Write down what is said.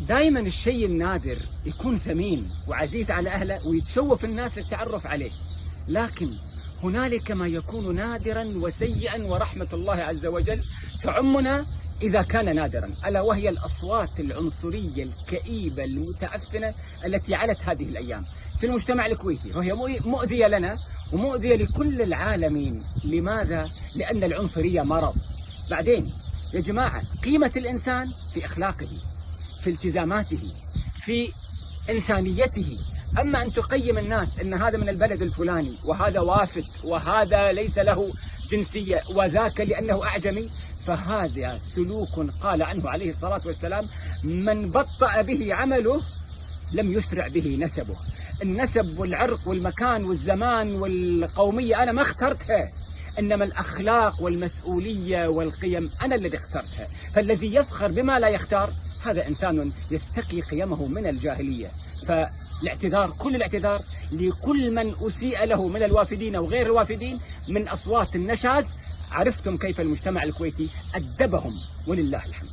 دائما الشيء النادر يكون ثمين وعزيز على أهله ويتشوف الناس للتعرف عليه، لكن هنالك ما يكون نادرا وسيئا ورحمة الله عز وجل تعمنا إذا كان نادرا، ألا وهي الأصوات العنصرية الكئيبة المتعفنة التي علت هذه الأيام في المجتمع الكويتي، وهي مؤذية لنا ومؤذية لكل العالمين. لماذا؟ لأن العنصرية مرض. بعدين يا جماعة، قيمة الإنسان في أخلاقه، في التزاماته، في إنسانيته. أما أن تقيم الناس أن هذا من البلد الفلاني وهذا وافد وهذا ليس له جنسية وذاك لأنه أعجمي، فهذا سلوك قال عنه عليه الصلاة والسلام: من بطأ به عمله لم يسرع به نسبه. النسب والعرق والمكان والزمان والقومية أنا ما اخترتها، إنما الأخلاق والمسؤولية والقيم أنا الذي اخترتها. فالذي يفخر بما لا يختار هذا إنسان يستقي قيمه من الجاهلية. فالاعتذار، كل الاعتذار لكل من أسيء له من الوافدين وغير الوافدين من أصوات النشاز. عرفتم كيف المجتمع الكويتي أدبهم ولله الحمد.